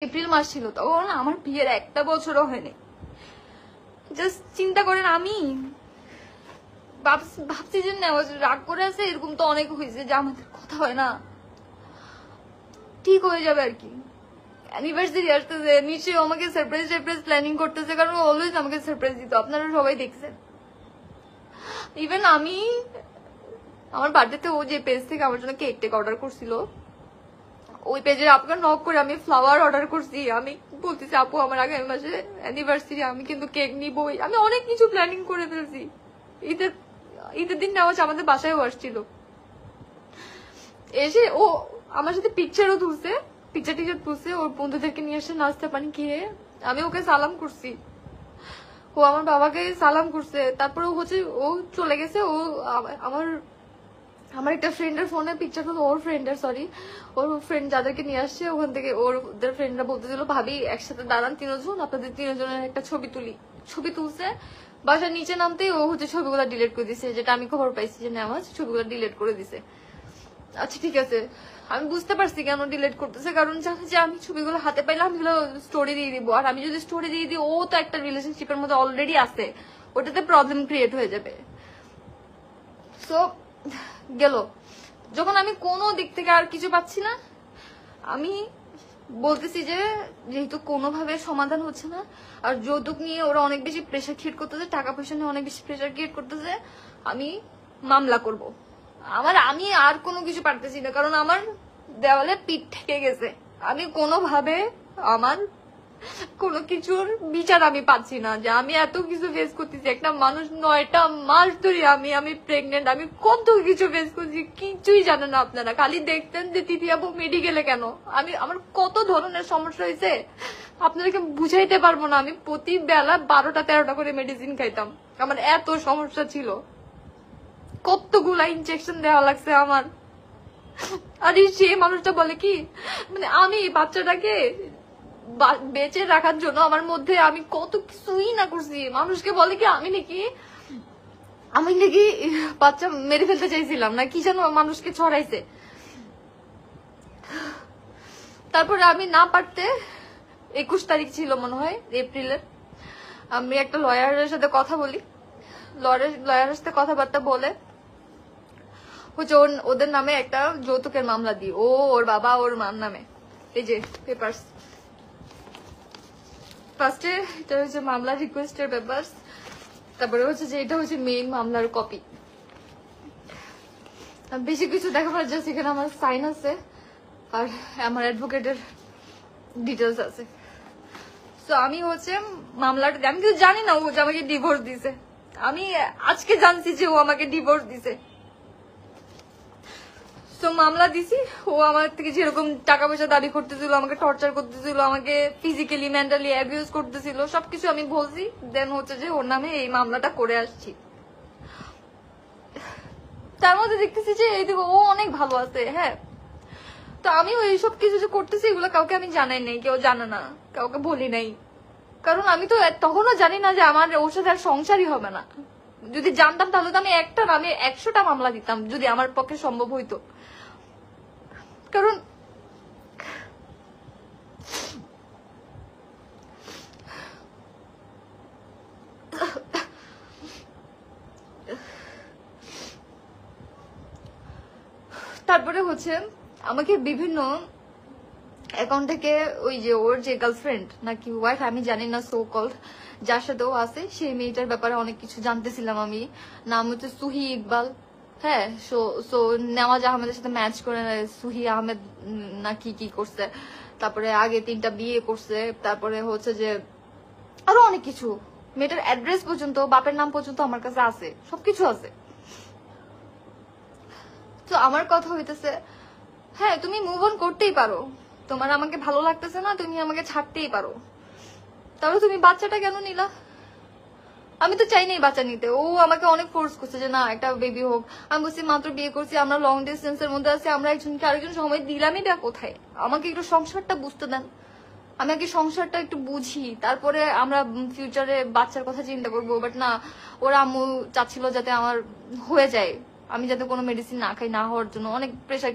April মাস ছিল, তখন আমার বিয়ের 1টা বছরও হয়নি। জাস্ট চিন্তা করেন, আমি ভাবছি যে রাগ করে আছে, এরকম তো অনেক হয়েছে যে আমাদের কথা হয় না, ঠিক হয়ে যাবে আর কি। অ্যানিভার্সারি আসতেছে, নিশ্চয়ই আমাকে সারপ্রাইজ প্ল্যানিং করতেছে, কারণ অলওয়েজ আমাকে সারপ্রাইজ দিত, আপনারা সবাই দেখছেন। ইভেন আমি আমার বার্থডেতে ও যে পেজ থেকে আমার জন্য কেক টেক অর্ডার করছিল, ওই পেজের আপুকে নক করে আমি ফ্লাওয়ার অর্ডার করছি। আমি বলতেছি আপু আমার আগামী মাসে অ্যানিভার্সারি, আমি কিন্তু কেক নিবই। আমি অনেক কিছু প্ল্যানিং করে ফেলছি। ঈদের দিন নেওয়া আমাদের বাসায়ও আসছিল, এসে ও আমার সাথে পিকচারও তুলছে, পিকচার টিকচার তুলছে, ওর বন্ধুদেরকে নিয়ে এসে নাস্তা পানি খেয়ে আমি ওকে সালাম করছি, ও আমার বাবাকে সালাম করছে। তারপরে ও চলে গেছে। ও আমার একটা ফ্রেন্ডের ফোনে পিকচার হলো, ওর ফ্রেন্ড যাদেরকে নিয়ে আসছে ওখান থেকে ওদের ফ্রেন্ডরা বলতেছিল ভাবি একসাথে দাঁড়ান তিনজন, আপনাদের তিনজনের একটা ছবি তুলছে। বাসার নিচে নামতেই ও ছবিগুলো ডিলিট করে দিছে, যেটা আমি খবর পাইছি যে নেওয়া ছবিগুলো ডিলিট করে দিছে। আচ্ছা ঠিক আছে, আমি বুঝতে পারছি কেন ডিলিট করতেছে, কারণ যে আমি ছবিগুলো হাতে পাইলে আমি স্টোরি দিয়ে দিব, আর আমি যদি স্টোরি দিয়ে দিই ও তো একটা রিলেশনশিপের মধ্যে অলরেডি আছে, ওটাতে প্রবলেম ক্রিয়েট হয়ে যাবে। সো গেল, যখন আমি কোনো দিক থেকে আর কিছু পাচ্ছি না, আমি বলতেছি যে যেহেতু কোনোভাবে সমাধান হচ্ছে না, আর যৌতুক নিয়ে ওরা অনেক বেশি প্রেশার ক্রিয়েট করতেছে, টাকা পয়সা নিয়ে অনেক বেশি প্রেশার ক্রিয়েট করতেছে, আমি মামলা করব। আমি আর কোনো কিছু পারতেছি না, কারণ আমার দেওয়ালে পিঠ ঠেকে গেছে। আমি কোনোভাবে আমার কোনো কিছুর বিচার আমি পাচ্ছি না, যে আমি এত কিছু ফেস করতেছি। একটা মানুষ 9টা মাস ধরে আমি প্রেগনেন্ট, আমি কত কিছু ফেস করছি, কিছুই জানেন না আপনারা। খালি দেখতেন যে তিথি আপু মেডিকেলে কেন, আমার কত ধরনের সমস্যা হয়েছে আপনাদেরকে বুঝাইতে পারবো না। আমি প্রতি বেলা 12টা-13টা করে মেডিসিন খাইতাম, আমার এত সমস্যা ছিল, কতগুলা ইনজেকশন দেওয়া লাগছে আমার। আর সেই মানুষটা বলে কি, মানে আমি বাচ্চাটাকে বেঁচে রাখার জন্য আমার মধ্যে আমি কত কিছুই না করছি। মানুষকে বলে কি আমি নাকি বাচ্চা মেরে ফেলতে চাইছিলাম, না কি যেন মানুষকে ছড়াইছে। তারপরে আমি না পারতে 21 তারিখ ছিল মনে হয় এপ্রিলের, আমি একটা লয়ারের সাথে কথা বলি, লয়ারের সাথে কথাবার্তা বলে ওদের নামে একটা যৌতুকের মামলা দিই, ওর বাবা ওর মার নামে। এই যে পেপারস, ফার্স্টে এটা হচ্ছে মামলা রিকোয়েস্টের পেপারস, তারপরে হচ্ছে যে এটা হচ্ছে মেইন মামলার কপি। বেশি কিছু দেখাবার জাস্ট এখানে আমার সাইন আছে আর আমার অ্যাডভোকেটের ডিটেলস আছে। তো আমি হচ্ছে মামলাটা, আমি কিছু জানি না ও যে আমাকে ডিভোর্স দিছে, আমি আজকে জানছি যে ও আমাকে ডিভোর্স দিছে। তো মামলা দিছি, ও আমার থেকে যেরকম টাকা পয়সা দাবি করতেছিল, আমাকে টর্চার করতেছিল, আমাকে ফিজিক্যালি মেন্টালি অ্যাবিউজ করতেছিল, সবকিছু আমি বলছি। দেন হচ্ছে যে ওর নামে এই মামলাটা করে আসছি। তার মধ্যে দেখতেছি যে এইদিকে ও অনেক ভালো আছে। হ্যাঁ, তো আমিও এইসব কিছু যে করতেছি এগুলো কাউকে আমি জানাই নাই, কেউ জানে না, কাউকে বলি নাই, কারণ আমি তো তখনও জানি না যে আমার ওর সাথে আর সংসারই হবে না। যদি জানতাম তাহলে তো আমি 100টা মামলা দিতাম, যদি আমার পক্ষে সম্ভব হইতো। কারণ তারপরে হচ্ছে আমাকে বিভিন্ন অ্যাকাউন্ট থেকে ওই যে ওর যে গার্লফ্রেন্ড নাকি ওয়াইফ আমি জানি না, সো কল্ড, যার সাথে ও আছে সেই মেয়েটার ব্যাপারে অনেক কিছু জানতেছিলাম আমি। নাম হচ্ছে সুহি ইকবাল। হ্যাঁ, সো নেওয়াজ আহমেদের সাথে ম্যাচ করে সুহি আহমেদ নাকি কি করছে, তারপরে আগে 3টা বিয়ে করছে, তারপরে হচ্ছে যে আরো অনেক কিছু। মেয়েটার অ্যাড্রেস পর্যন্ত, বাপের নাম পর্যন্ত আমার কাছে আছে, সবকিছু আছে। তো আমার কথা হইতেছে, হ্যাঁ তুমি মুভ অন করতেই পারো, তোমার আমাকে ভালো লাগতেছে না, তুমি আমাকে ছাড়তেই পারো, তাহলে তুমি বাচ্চাটা কেন নিলা? আমি তো চাই নাই বাচ্চা নিতে, ও আমাকে অনেক ফোর্স করছে যে না একটা বেবি হোক। আমি বলছি মাত্র বিয়ে করছি, আমরা লং ডিস্টেন্স এর মধ্যে আছি, আমরা একজনকে আরেকজন সময় দিলামই না, কোথায়? আমাকে একটু সংসারটা বুঝতে দেন, আমি আগে সংসারটা একটু বুঝি, তারপরে আমরা ফিউচারে বাচ্চার কথা চিন্তা করবো। বাট না, ওরা আম্মু চাচ্ছিল যাতে আমার হয়ে যায়, আমি যাতে কোনো মেডিসিন না খাই, না হওয়ার জন্য অনেক প্রেশার